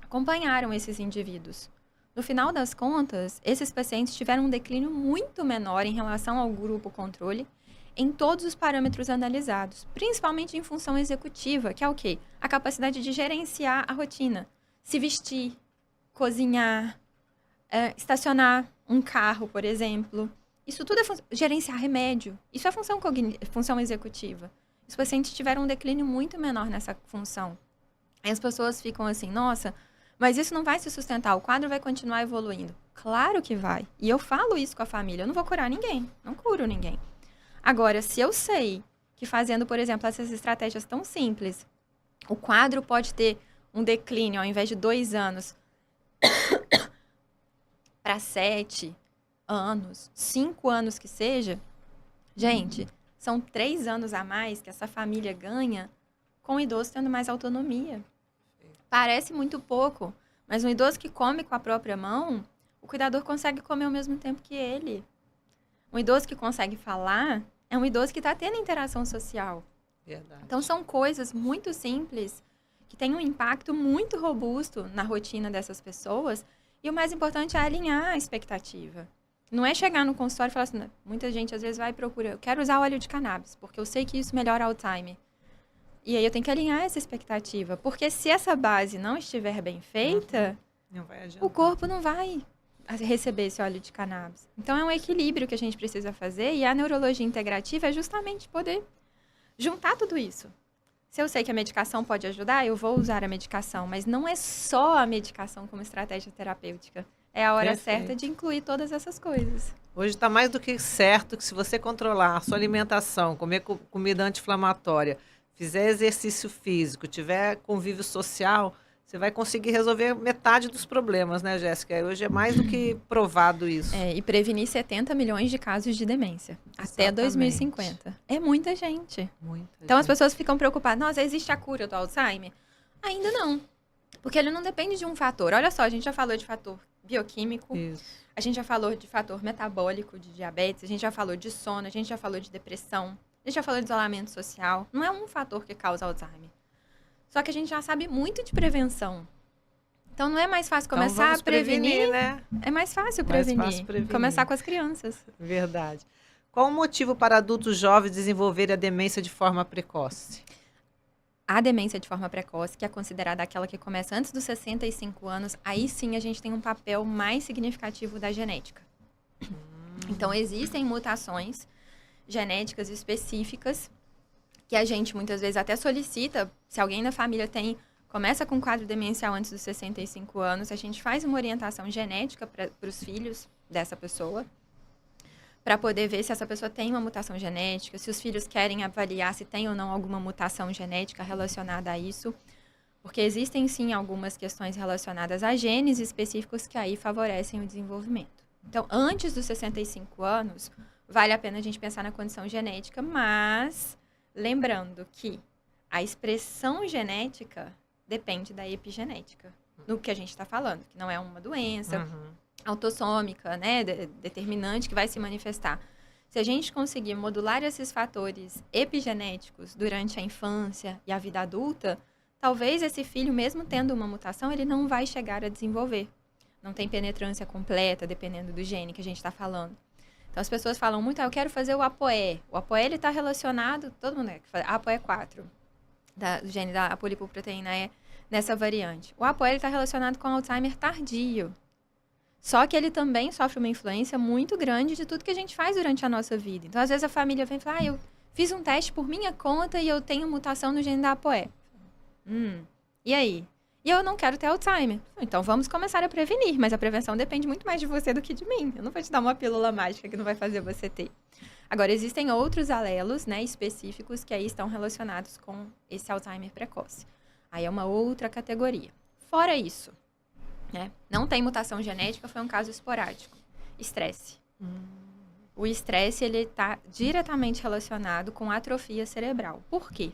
Acompanharam esses indivíduos. No final das contas, esses pacientes tiveram um declínio muito menor em relação ao grupo controle, em todos os parâmetros analisados, principalmente em função executiva, que é o quê? A capacidade de gerenciar a rotina. Se vestir, cozinhar, estacionar um carro, por exemplo. Isso tudo é gerenciar remédio. Isso é função executiva. Os pacientes tiveram um declínio muito menor nessa função. Aí as pessoas ficam assim, nossa, mas isso não vai se sustentar, o quadro vai continuar evoluindo. Claro que vai. E eu falo isso com a família, eu não vou curar ninguém, não curo ninguém. Agora, se eu sei que fazendo, por exemplo, essas estratégias tão simples, o quadro pode ter um declínio, ao invés de 2 anos, para 7 anos, 5 anos que seja, gente, são 3 anos a mais que essa família ganha com o idoso tendo mais autonomia. Parece muito pouco, mas um idoso que come com a própria mão, o cuidador consegue comer ao mesmo tempo que ele. Um idoso que consegue falar é um idoso que está tendo interação social. Verdade. Então, são coisas muito simples que têm um impacto muito robusto na rotina dessas pessoas. E o mais importante é alinhar a expectativa. Não é chegar no consultório e falar assim, muita gente às vezes vai e procura, eu quero usar óleo de cannabis, porque eu sei que isso melhora o Alzheimer. E aí eu tenho que alinhar essa expectativa. Porque se essa base não estiver bem feita, não vai adiantar. O corpo não vai receber esse óleo de cannabis. Então, é um equilíbrio que a gente precisa fazer. E a neurologia integrativa é justamente poder juntar tudo isso. Se eu sei que a medicação pode ajudar, eu vou usar a medicação. Mas não é só a medicação como estratégia terapêutica. É a hora certa de incluir todas essas coisas. Hoje está mais do que certo que se você controlar a sua alimentação, comer comida anti-inflamatória, fizer exercício físico, tiver convívio social, você vai conseguir resolver metade dos problemas, né, Jéssica? Hoje é mais do que provado isso. E prevenir 70 milhões de casos de demência até 2050. É muita gente. Então, as pessoas ficam preocupadas. Nossa, existe a cura do Alzheimer? Ainda não. Porque ele não depende de um fator. Olha só, a gente já falou de fator bioquímico. Isso. A gente já falou de fator metabólico, de diabetes. A gente já falou de sono. A gente já falou de depressão. A gente já falou de isolamento social. Não é um fator que causa Alzheimer. Só que a gente já sabe muito de prevenção. Então, não é mais fácil começar a prevenir, né? É mais fácil prevenir. Começar com as crianças. Verdade. Qual o motivo para adultos jovens desenvolverem a demência de forma precoce? A demência de forma precoce, que é considerada aquela que começa antes dos 65 anos, aí sim a gente tem um papel mais significativo da genética. Então, existem mutações genéticas específicas que a gente muitas vezes até solicita, se alguém da família começa com quadro demencial antes dos 65 anos, a gente faz uma orientação genética para os filhos dessa pessoa, para poder ver se essa pessoa tem uma mutação genética, se os filhos querem avaliar se tem ou não alguma mutação genética relacionada a isso, porque existem sim algumas questões relacionadas a genes específicos que aí favorecem o desenvolvimento. Então, antes dos 65 anos, vale a pena a gente pensar na condição genética, mas lembrando que a expressão genética depende da epigenética, no que a gente está falando, que não é uma doença autossômica, né, determinante que vai se manifestar. Se a gente conseguir modular esses fatores epigenéticos durante a infância e a vida adulta, talvez esse filho, mesmo tendo uma mutação, ele não vai chegar a desenvolver. Não tem penetrância completa, dependendo do gene que a gente está falando. Então, as pessoas falam muito, eu quero fazer o APOE. O APOE, ele está relacionado, todo mundo APOE4, do gene da apolipoproteína é nessa variante. O APOE está relacionado com Alzheimer tardio. Só que ele também sofre uma influência muito grande de tudo que a gente faz durante a nossa vida. Então, às vezes, a família vem e fala, eu fiz um teste por minha conta e eu tenho mutação no gene da APOE. E aí? E eu não quero ter Alzheimer. Então, vamos começar a prevenir. Mas a prevenção depende muito mais de você do que de mim. Eu não vou te dar uma pílula mágica que não vai fazer você ter. Agora, existem outros alelos, né, específicos que aí estão relacionados com esse Alzheimer precoce. Aí é uma outra categoria. Fora isso, né, não tem mutação genética, foi um caso esporádico. Estresse. O estresse, ele está diretamente relacionado com atrofia cerebral. Por quê?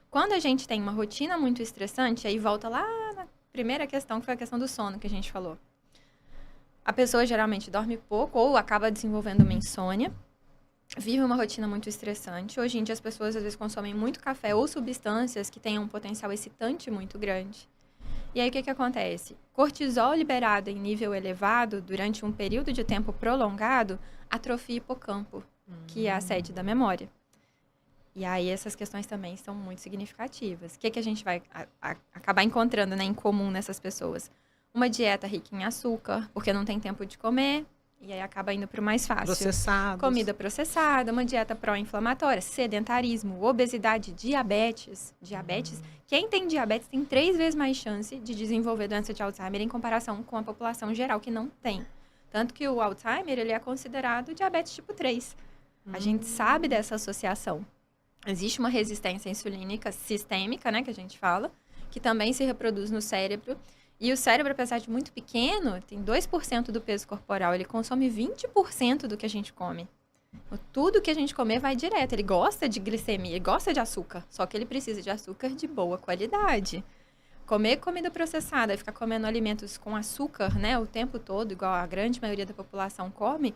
Quando a gente tem uma rotina muito estressante, aí volta lá na primeira questão, que foi a questão do sono que a gente falou. A pessoa geralmente dorme pouco ou acaba desenvolvendo uma insônia, vive uma rotina muito estressante. Hoje em dia as pessoas às vezes consomem muito café ou substâncias que tenham um potencial excitante muito grande. E aí o que acontece? Cortisol liberado em nível elevado durante um período de tempo prolongado atrofia hipocampo, que é a sede da memória. E aí essas questões também são muito significativas. O que a gente vai acabar encontrando, né, em comum nessas pessoas? Uma dieta rica em açúcar, porque não tem tempo de comer, E aí acaba indo para o mais fácil. Processados. Comida processada, uma dieta pró-inflamatória, sedentarismo, obesidade, diabetes. Quem tem diabetes tem 3 vezes mais chance de desenvolver doença de Alzheimer em comparação com a população geral que não tem. Tanto que o Alzheimer, ele é considerado diabetes tipo 3. A gente sabe dessa associação. Existe uma resistência insulínica sistêmica, né, que a gente fala, que também se reproduz no cérebro. E o cérebro, apesar de muito pequeno, tem 2% do peso corporal, ele consome 20% do que a gente come. Tudo que a gente comer vai direto, ele gosta de glicemia, ele gosta de açúcar, só que ele precisa de açúcar de boa qualidade. Comer comida processada e ficar comendo alimentos com açúcar, né, o tempo todo, igual a grande maioria da população come,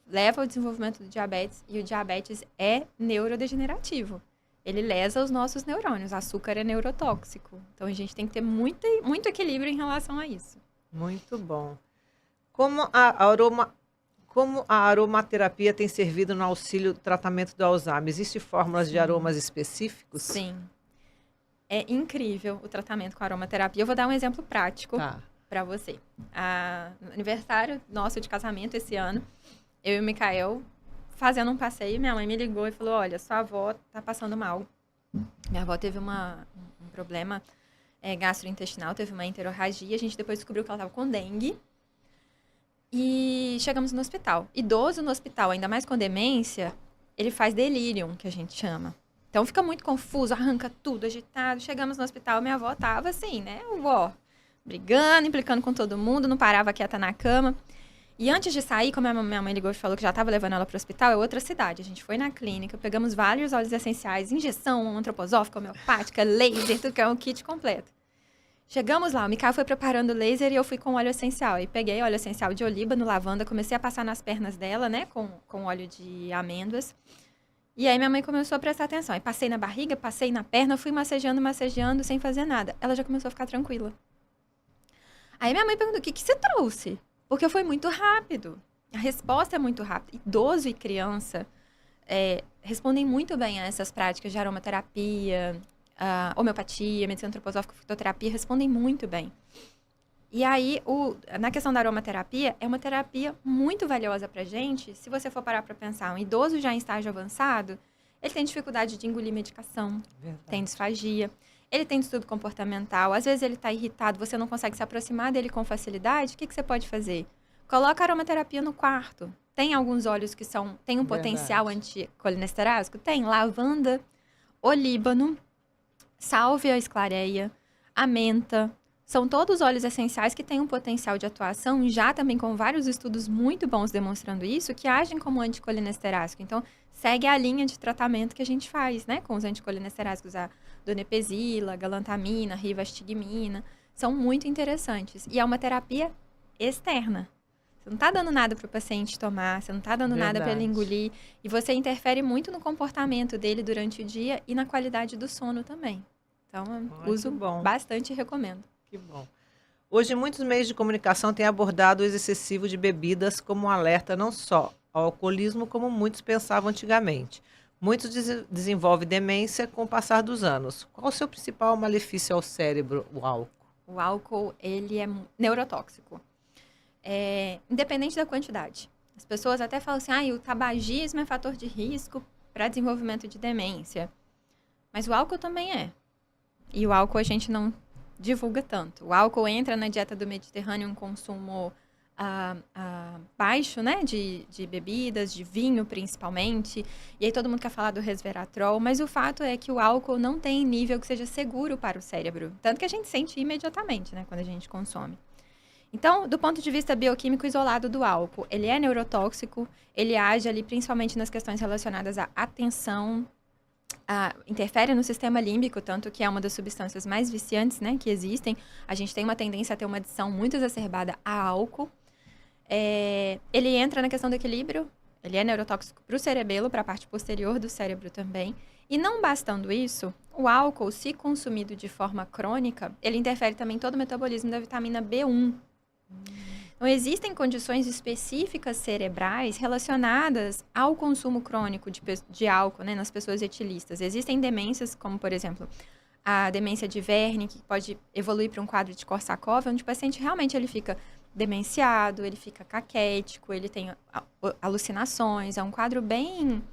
leva ao desenvolvimento do diabetes, e o diabetes é neurodegenerativo. Ele lesa os nossos neurônios. Açúcar é neurotóxico. Então, a gente tem que ter muito equilíbrio em relação a isso. Muito bom. Como a aromaterapia tem servido no auxílio do tratamento do Alzheimer? Existem fórmulas de aromas específicos? Sim. É incrível o tratamento com a aromaterapia. Eu vou dar um exemplo prático para você. No aniversário nosso de casamento esse ano, eu e o Mikael, fazendo um passeio, minha mãe me ligou e falou, olha, sua avó tá passando mal. Minha avó teve um problema gastrointestinal, teve uma enterorragia, a gente depois descobriu que ela estava com dengue. E chegamos no hospital. Idoso no hospital, ainda mais com demência, ele faz delirium, que a gente chama. Então fica muito confuso, arranca tudo, agitado. Chegamos no hospital, minha avó tava assim, né, vó, brigando, implicando com todo mundo, não parava quieta na cama. E antes de sair, como a minha mãe ligou e falou que já estava levando ela para o hospital, é outra cidade. A gente foi na clínica, pegamos vários óleos essenciais, injeção antroposófica, homeopática, laser, tudo que é um kit completo. Chegamos lá, o Mikael foi preparando o laser e eu fui com óleo essencial. E peguei óleo essencial de olíbano, lavanda, comecei a passar nas pernas dela, né, com óleo de amêndoas. E aí minha mãe começou a prestar atenção. Aí passei na barriga, passei na perna, fui massageando, sem fazer nada. Ela já começou a ficar tranquila. Aí minha mãe perguntou, o que você trouxe? Porque foi muito rápido. A resposta é muito rápida. Idoso e criança respondem muito bem a essas práticas de aromaterapia, homeopatia, medicina antroposófica, fitoterapia, respondem muito bem. E aí, na questão da aromaterapia, é uma terapia muito valiosa pra gente. Se você for parar para pensar, um idoso já em estágio avançado, ele tem dificuldade de engolir medicação, tem disfagia. Ele tem distúrbio comportamental, às vezes ele está irritado, você não consegue se aproximar dele com facilidade, o que você pode fazer? Coloca a aromaterapia no quarto. Tem alguns óleos que têm um potencial anticolinesterásico? Tem. Lavanda, olíbano, sálvia esclareia, a menta. São todos óleos essenciais que têm um potencial de atuação, já também com vários estudos muito bons demonstrando isso, que agem como anticolinesterásico. Então, segue a linha de tratamento que a gente faz, né? Com os anticolinesteráticos, a donepezila, galantamina, rivastigmina, são muito interessantes. E é uma terapia externa. Você não está dando nada para o paciente tomar, você não está dando nada para ele engolir. E você interfere muito no comportamento dele durante o dia e na qualidade do sono também. Então, uso bastante e recomendo. Que bom. Hoje, muitos meios de comunicação têm abordado o uso excessivo de bebidas como um alerta não só ao alcoolismo, como muitos pensavam antigamente. Muitos desenvolvem demência com o passar dos anos. Qual o seu principal malefício ao cérebro, o álcool? O álcool, ele é neurotóxico. Independente da quantidade. As pessoas até falam assim, o tabagismo é fator de risco para desenvolvimento de demência. Mas o álcool também é. E o álcool a gente não divulga tanto. O álcool entra na dieta do Mediterrâneo um consumo baixo, né, de bebidas, de vinho principalmente, e aí todo mundo quer falar do resveratrol, mas o fato é que o álcool não tem nível que seja seguro para o cérebro, tanto que a gente sente imediatamente, né, quando a gente consome. Então, do ponto de vista bioquímico isolado do álcool, ele é neurotóxico, ele age ali principalmente nas questões relacionadas à atenção, interfere no sistema límbico, tanto que é uma das substâncias mais viciantes, né, que existem. A gente tem uma tendência a ter uma adição muito exacerbada a álcool. Ele entra na questão do equilíbrio, ele é neurotóxico para o cerebelo, para a parte posterior do cérebro também. E não bastando isso, o álcool, se consumido de forma crônica, ele interfere também em todo o metabolismo da vitamina B1. Então, existem condições específicas cerebrais relacionadas ao consumo crônico de álcool, né, nas pessoas etilistas. Existem demências, como, por exemplo, a demência de Verne, que pode evoluir para um quadro de Korsakoff, onde o paciente realmente ele fica demenciado, ele fica caquético, ele tem alucinações. É um quadro bem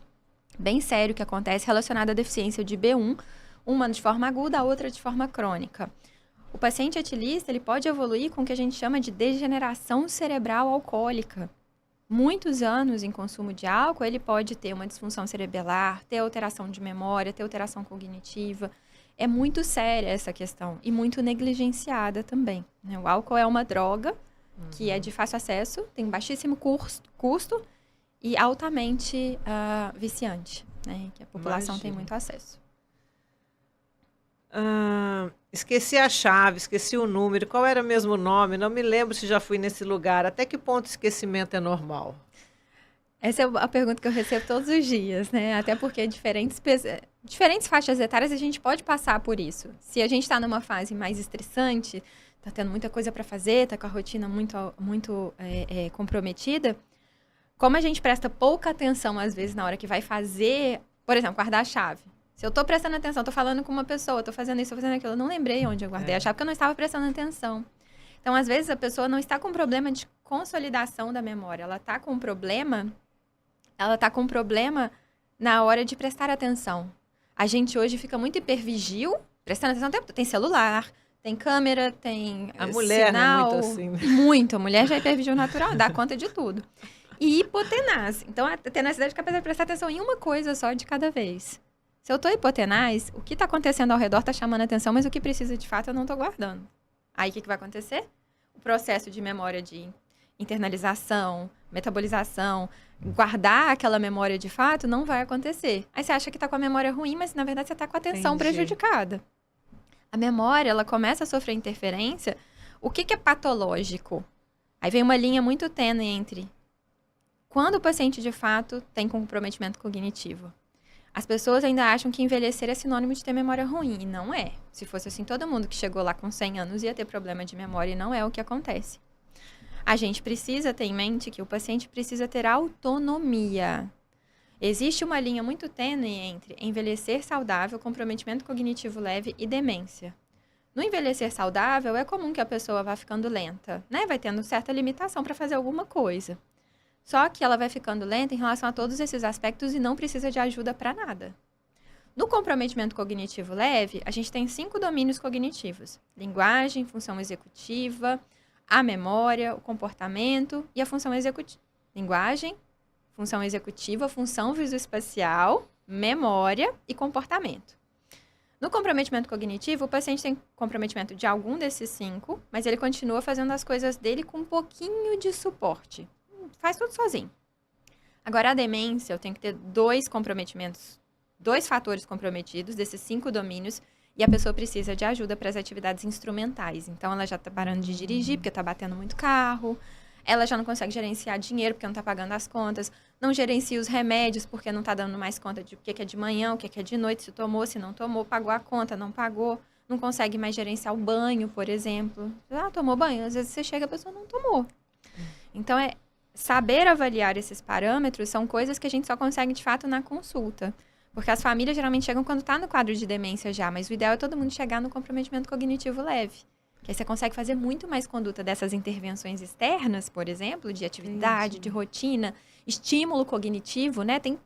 sério que acontece relacionado à deficiência de B1, uma de forma aguda, a outra de forma crônica. O paciente etilista, ele pode evoluir com o que a gente chama de degeneração cerebral alcoólica. Muitos anos em consumo de álcool, ele pode ter uma disfunção cerebelar, ter alteração de memória, ter alteração cognitiva. É muito séria essa questão e muito negligenciada também, né? O álcool é uma droga que é de fácil acesso, tem baixíssimo custo e altamente viciante, né? Que a população tem muito acesso. Esqueci a chave, esqueci o número. Qual era mesmo o nome? Não me lembro se já fui nesse lugar. Até que ponto o esquecimento é normal? Essa é a pergunta que eu recebo todos os dias, né? Até porque diferentes faixas etárias a gente pode passar por isso. Se a gente está numa fase mais estressante, está tendo muita coisa para fazer, está com a rotina muito comprometida, como a gente presta pouca atenção, às vezes, na hora que vai fazer, por exemplo, guardar a chave. Se eu estou prestando atenção, estou falando com uma pessoa, estou fazendo isso, estou fazendo aquilo, eu não lembrei onde eu guardei a chave, porque eu não estava prestando atenção. Então, às vezes, a pessoa não está com problema de consolidação da memória, ela está com problema na hora de prestar atenção. A gente hoje fica muito hipervigil, prestando atenção o tempo todo. Tem celular, tem câmera, tem a mulher, sinal. Né, muito assim. Muito, a mulher já é hipervigil natural, dá conta de tudo. E hipotenaz. Então, a tenacidade é capaz de prestar atenção em uma coisa só de cada vez. Se eu estou hipotenaz, o que está acontecendo ao redor está chamando a atenção, mas o que precisa de fato eu não estou guardando. Aí o que vai acontecer? O processo de memória de internalização, metabolização, guardar aquela memória de fato não vai acontecer. Aí você acha que está com a memória ruim, mas na verdade você está com a atenção prejudicada. A memória, ela começa a sofrer interferência. O que é patológico? Aí vem uma linha muito tênue entre quando o paciente de fato tem comprometimento cognitivo. As pessoas ainda acham que envelhecer é sinônimo de ter memória ruim, e não é. Se fosse assim, todo mundo que chegou lá com 100 anos ia ter problema de memória, e não é o que acontece. A gente precisa ter em mente que o paciente precisa ter autonomia. Existe uma linha muito tênue entre envelhecer saudável, comprometimento cognitivo leve e demência. No envelhecer saudável, é comum que a pessoa vá ficando lenta, né? Vai tendo certa limitação para fazer alguma coisa. Só que ela vai ficando lenta em relação a todos esses aspectos e não precisa de ajuda para nada. No comprometimento cognitivo leve, a gente tem 5 domínios cognitivos: linguagem, função executiva, a memória, o comportamento e a função executiva. Linguagem, função executiva, função visoespacial, memória e comportamento. No comprometimento cognitivo, o paciente tem comprometimento de algum desses 5, mas ele continua fazendo as coisas dele com um pouquinho de suporte. Faz tudo sozinho. Agora, a demência, eu tenho que ter 2 comprometimentos, 2 fatores comprometidos desses 5 domínios, e a pessoa precisa de ajuda para as atividades instrumentais. Então, ela já está parando de dirigir, porque está batendo muito carro, ela já não consegue gerenciar dinheiro, porque não está pagando as contas, não gerencia os remédios, porque não está dando mais conta de o que é de manhã, o que é de noite, se tomou, se não tomou, pagou a conta, não pagou, não consegue mais gerenciar o banho, por exemplo. Tomou banho, às vezes você chega, a pessoa não tomou. Então, saber avaliar esses parâmetros são coisas que a gente só consegue, de fato, na consulta. Porque as famílias geralmente chegam quando está no quadro de demência já, mas o ideal é todo mundo chegar no comprometimento cognitivo leve. Que aí você consegue fazer muito mais conduta dessas intervenções externas, por exemplo, de atividade, de rotina, estímulo cognitivo, né? Tem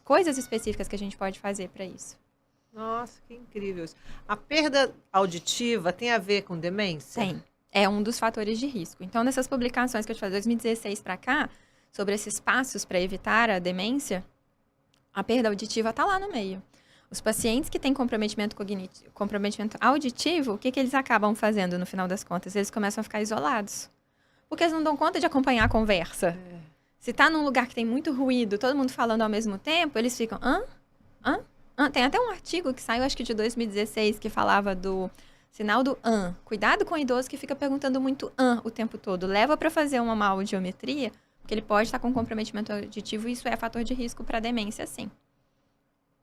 coisas específicas que a gente pode fazer para isso. Nossa, que incrível isso. A perda auditiva tem a ver com demência? Tem. É um dos fatores de risco. Então, nessas publicações que eu te falei, 2016 para cá, sobre esses passos para evitar a demência, a perda auditiva está lá no meio. Os pacientes que têm comprometimento auditivo, o que eles acabam fazendo no final das contas? Eles começam a ficar isolados. Porque eles não dão conta de acompanhar a conversa. Se está num lugar que tem muito ruído, todo mundo falando ao mesmo tempo, eles ficam, Tem até um artigo que saiu, acho que de 2016, que falava do sinal do Cuidado com o idoso que fica perguntando muito o tempo todo. Leva para fazer uma audiometria, porque ele pode estar com comprometimento auditivo e isso é fator de risco para demência, sim.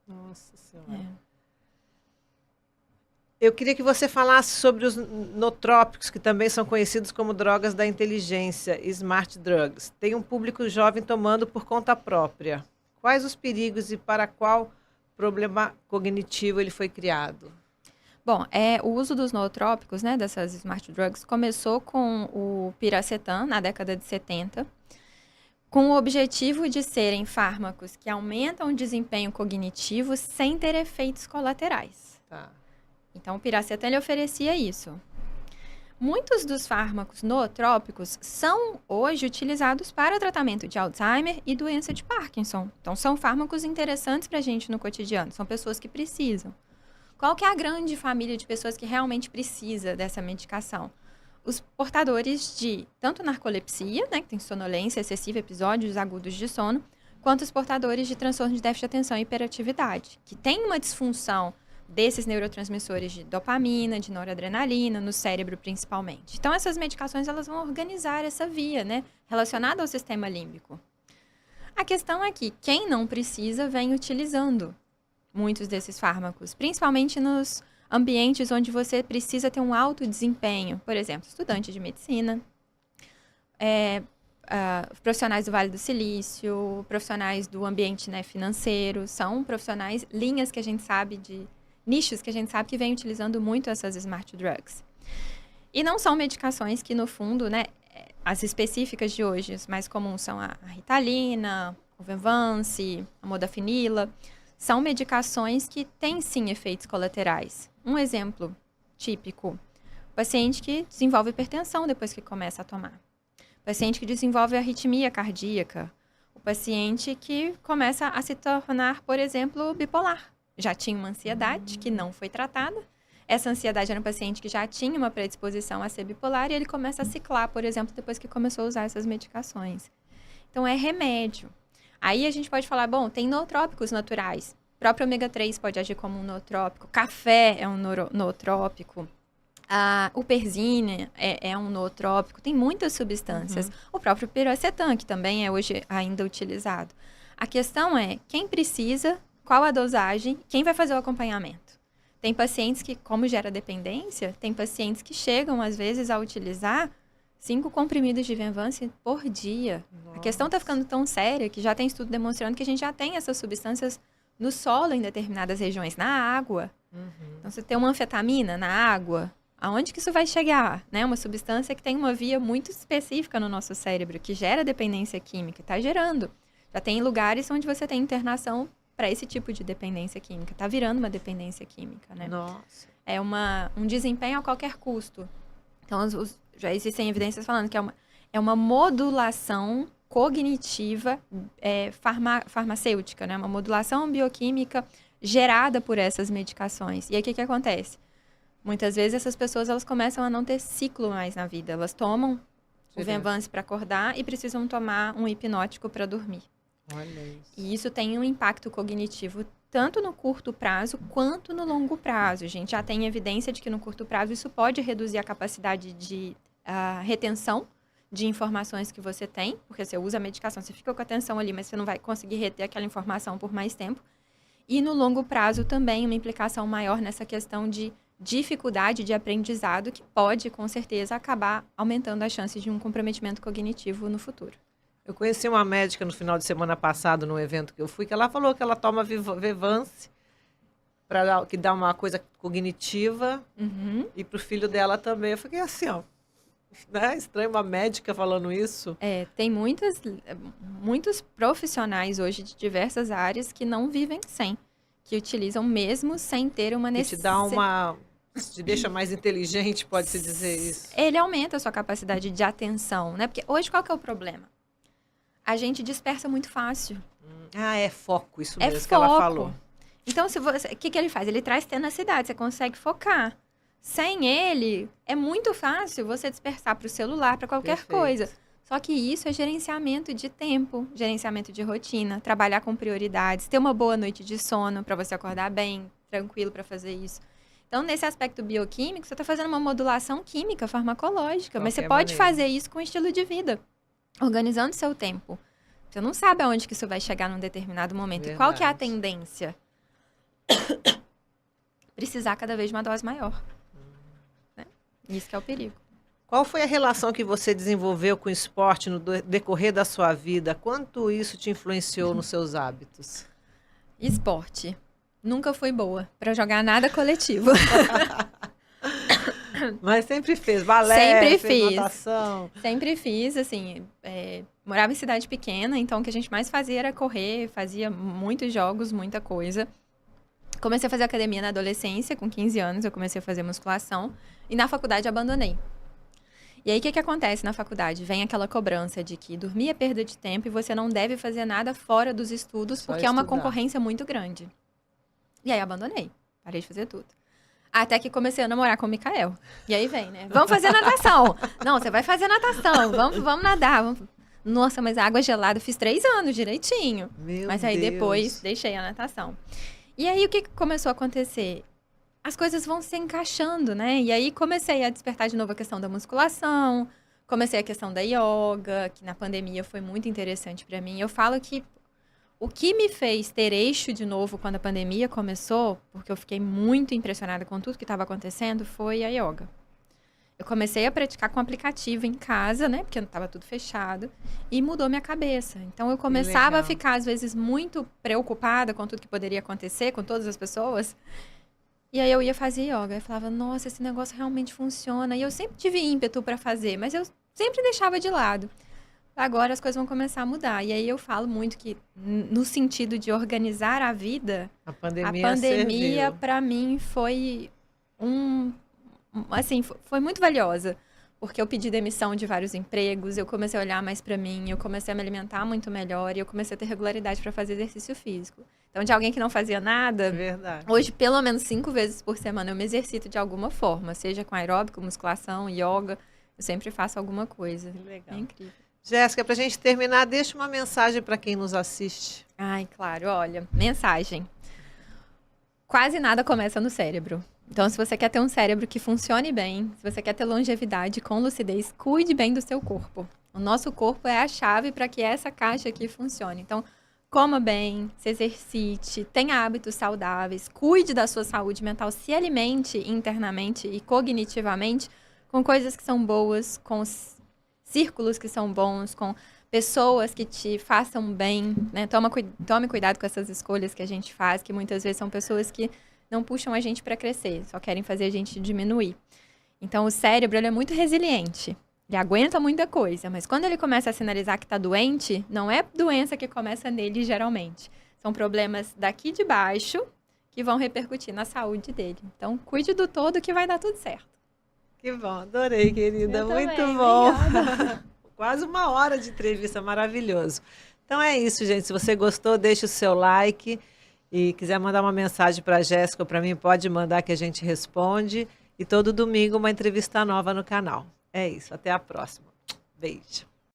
Nossa Senhora. Eu queria que você falasse sobre os nootrópicos, que também são conhecidos como drogas da inteligência, smart drugs. Tem um público jovem tomando por conta própria. Quais os perigos e para qual problema cognitivo ele foi criado? Bom, o uso dos nootrópicos, né, dessas smart drugs, começou com o piracetam na década de 70, com o objetivo de serem fármacos que aumentam o desempenho cognitivo sem ter efeitos colaterais. Tá. Então, o piracetam ele oferecia isso. Muitos dos fármacos nootrópicos são hoje utilizados para tratamento de Alzheimer e doença de Parkinson. Então, são fármacos interessantes para a gente no cotidiano, são pessoas que precisam. Qual que é a grande família de pessoas que realmente precisa dessa medicação? Os portadores de tanto narcolepsia, né, que tem sonolência excessiva, episódios agudos de sono, quanto os portadores de transtorno de déficit de atenção e hiperatividade, que tem uma disfunção desses neurotransmissores de dopamina, de noradrenalina, no cérebro principalmente. Então, essas medicações elas vão organizar essa via, né, relacionada ao sistema límbico. A questão é que quem não precisa vem utilizando muitos desses fármacos, principalmente nos ambientes onde você precisa ter um alto desempenho. Por exemplo, estudante de medicina, profissionais do Vale do Silício, profissionais do ambiente, né, financeiro, são profissionais, linhas que a gente sabe de nichos que a gente sabe que vem utilizando muito essas smart drugs. E não são medicações que, no fundo, né, as específicas de hoje, as mais comuns são a Ritalina, o Venvance, a modafinila, são medicações que têm, sim, efeitos colaterais. Um exemplo típico, o paciente que desenvolve hipertensão depois que começa a tomar. O paciente que desenvolve arritmia cardíaca. O paciente que começa a se tornar, por exemplo, bipolar. Já tinha uma ansiedade que não foi tratada. Essa ansiedade era um paciente que já tinha uma predisposição a ser bipolar e ele começa a ciclar, por exemplo, depois que começou a usar essas medicações. Então, é remédio. Aí a gente pode falar, bom, tem nootrópicos naturais. O próprio ômega 3 pode agir como um nootrópico. Café é um nootrópico. O perzine é um nootrópico. Tem muitas substâncias. O próprio piracetam, que também é hoje ainda utilizado. A questão é, quem precisa, qual a dosagem, quem vai fazer o acompanhamento? Tem pacientes que, como gera dependência, tem pacientes que chegam, às vezes, a utilizar 5 comprimidos de Venvance por dia. Nossa. A questão está ficando tão séria que já tem estudo demonstrando que a gente já tem essas substâncias no solo em determinadas regiões, na água. Então, você tem uma anfetamina na água, aonde que isso vai chegar? Né? Uma substância que tem uma via muito específica no nosso cérebro, que gera dependência química, está gerando. Já tem lugares onde você tem internação para esse tipo de dependência química. Está virando uma dependência química, né? Nossa. É um desempenho a qualquer custo. Então, já existem evidências falando que é uma modulação cognitiva farmacêutica, né? Uma modulação bioquímica gerada por essas medicações. E aí, o que acontece? Muitas vezes, essas pessoas elas começam a não ter ciclo mais na vida. Elas tomam o Venvance para acordar e precisam tomar um hipnótico para dormir. Olha isso. E isso tem um impacto cognitivo tanto no curto prazo quanto no longo prazo. A gente já tem evidência de que no curto prazo isso pode reduzir a capacidade de retenção de informações que você tem, porque você usa a medicação, você fica com a atenção ali, mas você não vai conseguir reter aquela informação por mais tempo. E no longo prazo também uma implicação maior nessa questão de dificuldade de aprendizado, que pode, com certeza, acabar aumentando as chances de um comprometimento cognitivo no futuro. Eu conheci uma médica no final de semana passado, num evento que eu fui, que ela falou que ela toma Venvance, que dá uma coisa cognitiva, e para o filho dela também. Eu fiquei assim, ó, né? Estranho uma médica falando isso. Tem muitos profissionais hoje de diversas áreas que não vivem sem, que utilizam mesmo sem ter uma necessidade. Te deixa mais inteligente, pode-se dizer isso. Ele aumenta a sua capacidade de atenção, né? Porque hoje qual que é o problema? A gente dispersa muito fácil. É foco, isso mesmo que ela falou. Então, o que ele faz? Ele traz tenacidade, você consegue focar. Sem ele, é muito fácil você dispersar para o celular, para qualquer coisa. Só que isso é gerenciamento de tempo, gerenciamento de rotina, trabalhar com prioridades, ter uma boa noite de sono para você acordar bem, tranquilo para fazer isso. Então, nesse aspecto bioquímico, você está fazendo uma modulação química, farmacológica, mas você pode fazer isso com estilo de vida, organizando seu tempo. Você não sabe aonde que isso vai chegar num determinado momento. Verdade. E qual que é a tendência? Precisar cada vez de uma dose maior. Né? Isso que é o perigo. Qual foi a relação que você desenvolveu com o esporte no decorrer da sua vida? Quanto isso te influenciou nos seus hábitos? Esporte. Nunca fui boa para jogar nada coletivo. Mas sempre fez balé, Sempre fez fiz. natação. Sempre fiz, assim, morava em cidade pequena, então o que a gente mais fazia era correr, fazia muitos jogos, muita coisa. Comecei a fazer academia na adolescência, com 15 anos eu comecei a fazer musculação, e na faculdade abandonei. E aí, o que acontece na faculdade? Vem aquela cobrança de que dormir é perda de tempo e você não deve fazer nada fora dos estudos, Só porque é uma estudar. concorrência muito grande. E aí, abandonei. Parei de fazer tudo. Até que comecei a namorar com o Mikael. E aí vem, né? Vamos fazer natação. Não, você vai fazer natação. Vamos nadar. Nossa, mas a água gelada. Fiz 3 anos direitinho. Meu Mas aí Deus. depois deixei a natação. E aí o que começou a acontecer? As coisas vão se encaixando, né? E aí comecei a despertar de novo a questão da musculação. Comecei a questão da yoga, que na pandemia foi muito interessante pra mim. Eu falo que o que me fez ter eixo de novo quando a pandemia começou, porque eu fiquei muito impressionada com tudo que estava acontecendo, foi a yoga. Eu comecei a praticar com aplicativo em casa, né? Porque estava tudo fechado. E mudou minha cabeça. Então, eu começava a legal. ficar, às vezes, muito preocupada com tudo que poderia acontecer, com todas as pessoas. E aí, eu ia fazer yoga. Eu falava, nossa, esse negócio realmente funciona. E eu sempre tive ímpeto para fazer, mas eu sempre deixava de lado. Agora, as coisas vão começar a mudar. E aí, eu falo muito que, no sentido de organizar a vida, A pandemia, a pandemia, serviu. para mim, foi assim, foi muito valiosa. Porque eu pedi demissão de vários empregos, eu comecei a olhar mais pra mim, eu comecei a me alimentar muito melhor e eu comecei a ter regularidade pra fazer exercício físico. Então, de alguém que não fazia nada, Verdade. hoje, pelo menos 5 vezes por semana, eu me exercito de alguma forma. Seja com aeróbico, musculação, yoga, eu sempre faço alguma coisa. Que legal. É incrível. Jéssica, para a gente terminar, deixa uma mensagem para quem nos assiste. Ai, claro, olha, mensagem. Quase nada começa no cérebro. Então, se você quer ter um cérebro que funcione bem, se você quer ter longevidade com lucidez, cuide bem do seu corpo. O nosso corpo é a chave para que essa caixa aqui funcione. Então, coma bem, se exercite, tenha hábitos saudáveis, cuide da sua saúde mental, se alimente internamente e cognitivamente com coisas que são boas, com círculos que são bons, com pessoas que te façam bem, né? Tome cuidado com essas escolhas que a gente faz, que muitas vezes são pessoas que não puxam a gente para crescer, só querem fazer a gente diminuir. Então, o cérebro, ele é muito resiliente. Ele aguenta muita coisa, mas quando ele começa a sinalizar que está doente, não é doença que começa nele, geralmente. São problemas daqui de baixo que vão repercutir na saúde dele. Então, cuide do todo que vai dar tudo certo. Que bom, adorei, querida. Eu Muito também, bom. obrigada. Quase 1 hora de entrevista, maravilhoso. Então é isso, gente. Se você gostou, deixa o seu like. E quiser mandar uma mensagem para a Jéssica ou para mim, pode mandar que a gente responde. E todo domingo uma entrevista nova no canal. É isso, até a próxima. Beijo.